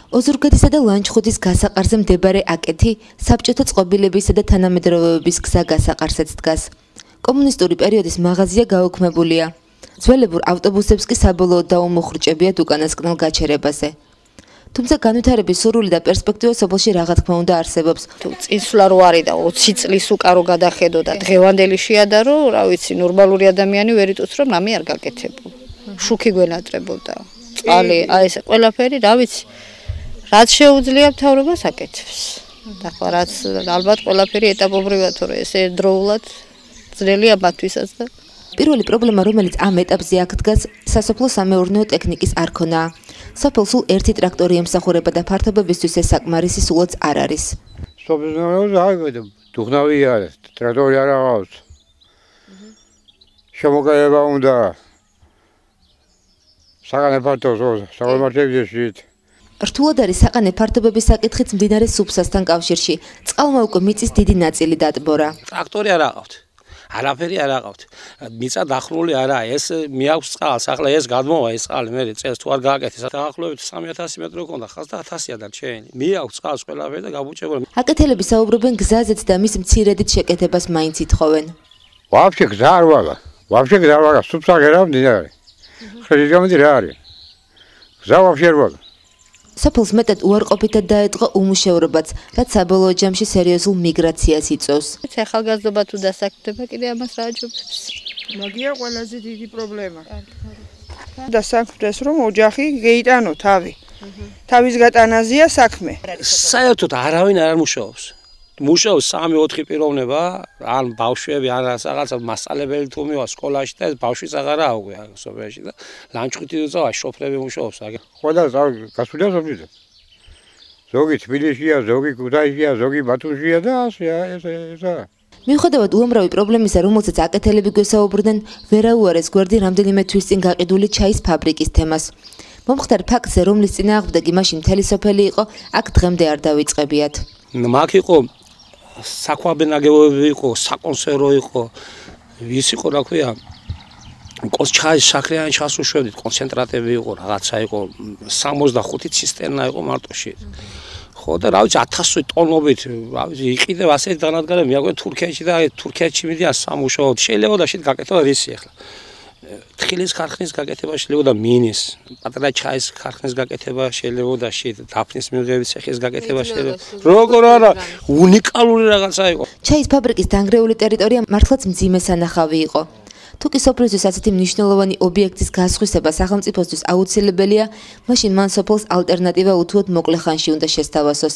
ოზურგეთისა და ლანჩხუთის გასაყარზე მდებარე აკეთი საბჭოთა წყობილებისა და თანამედროვეობის გზა გასაყარსეც დგას. კომუნისტური პერიოდის მაღაზია გაუქმებულია. ძველებურ ავტობუსებს კი საბოლოოდ დაუმოხრჭებიათ უკანასკნელ გაჩერებაზე. თუმცა განვითარების სურვილი და პერსპექტივა სოფელში რა თქმა უნდა არსებობს. თუ წინსვლა რო არის და 20 წლის უკარო გადახედო და დღევანდელი შეადარო, რა ვიცი, ნორმალური ადამიანი ვერ იტყვის რომ რამე არ გაკეთებულ. შუქი გვენატრებოდა. წყალი, აი ეს ყველაფერი, რა ვიცი. რაც შეუძლია მთავრობას აკეთებს. და ხო რაც ალბათ ყველაფერი ეტაპობრივად თორე ესე დროულად ძნელია მათთვისაც და პირველი პრობლემა, რომელიც ამ ეტაპზე აქ დგას, სასოფლო სამეურნეო ტექნიკის არ ქონაა. სოფელს სულ ერთი ტრაქტორი ემსახურება და ფართობებისთვის ეს საკმარისი სულაც არ არის. სოფლის აიგეთ, დუხნავი არის, ტრაქტორი არ აღავს. შემოგება უნდა საგანე ფართობს, საგამართებიაში. რთულად არის საყანე ფართობების საკითხიც მდინარე სუფსასთან კავშირში. წყალმა უკვე მიწის დიდი ნაწილი დატბორა. ტრაქტორი არ აღავთ. არაფერი არ აღავთ. მიწა დახურული არაა. ეს მიაქვს წყალს. ახლა ეს გადმოვა ეს წყალი მე წელს თუ არ გააკეთეს. დაახლოებით 3000 მეტრო ქონდა ხას და 1000-ია დარჩენილი. მიაქვს წყალს ყველაფერი და გაბუჭებული. აკეთელები საუბრობენ გზაზეც და მის მცირედით შეკეთებას მაინც ითხოვენ. ვაფშე გზა არ ვაგა. ვაფშე გზა არ ვაგა. სუფსაგერა მდინარე. ხელი გამოდი რა არის? გზა ვაფშე არ ვაგა. სოფელს მეტად უარყოფითად დაეწყო უმუშევრობაც, რაც საბოლოო ჯამში სერიოზულ მიგრაციას იწვევს. ახალგაზრდობა თუ დასაქმდება, კიდე ამას რა აჯობებს? მაგია ყველაზე დიდი პრობლემა. დასაქმდეს რომ ოჯახი გეიტანო თავი. თავის გატანაზია საქმე. საერთოდ არავინ არ მუშაობს. მუშაობს 3-4 პიროვნება, ან ბავშვები, ან რაღაცა მასწავლებელი თუ მივა სკოლაში და ეს ბავშვიც აღარა აუგია სოფელში და ლანჩხუთი უწავა შოფრები მუშაობს. ყველა გასულია სოფლიდან. ზოგი თბილისშია, ზოგი ქუთაისშია, ზოგი ბათუმშია და ასეა ესა. მიუხედავად უამრავი პრობლემისა, რომელსაც აკეთელები გვესაუბრდნენ, ვერ აუარეს გვერდი რამდენიმე თვის წინ გაყიდული ჩაის ფაბრიკის თემას. მომხდარ ფაქტზე, რომლის წინააღმდეგი მაშინ მთელი სოფელი იყო, აქ დღემდე არ დავიწყებიათ. მაგ იყო საკვაბენაგებობები იყო, საკონსერვო იყო, ვის იყო რა ქვია, ჩაის შაქრიანი ჩას უშვებდით, კონცენტრატები იყო, რაღაცა იყო, 65 ცისტერნა იყო მარტოში. ხო და რა ვიცი 1000 ტონობით, რა ვიცი, იყიდებ ასეთი დანადგარები, მიაგვენ თურქეთში და თურქეთში მიდიან სამუშაოდ. შეიძლება და შეთ გაკეთება რისი ახლა. თხილის ქარხნის გაკეთება შეიძლება და მინის, პატარა ჩაის ქარხნის გაკეთება შეიძლება და შეთ დაფნის მიღების ცეხის გაკეთება შეიძლება. როგორ არა, უნიკალური რაღაცა იყო. ჩაის ფაბრიკის დანგრეული ტერიტორია მართლაც მძიმე სანახავი იყო. თუ კი სოფლისთვის ასეთი მნიშვნელოვანი ობიექტის გასხვისება სახელმწიფოსთვის აუცილებელია, მაშინ მან სოფელს ალტერნატივა უთუოდ მოკლე ხანში უნდა შესთავაზოს.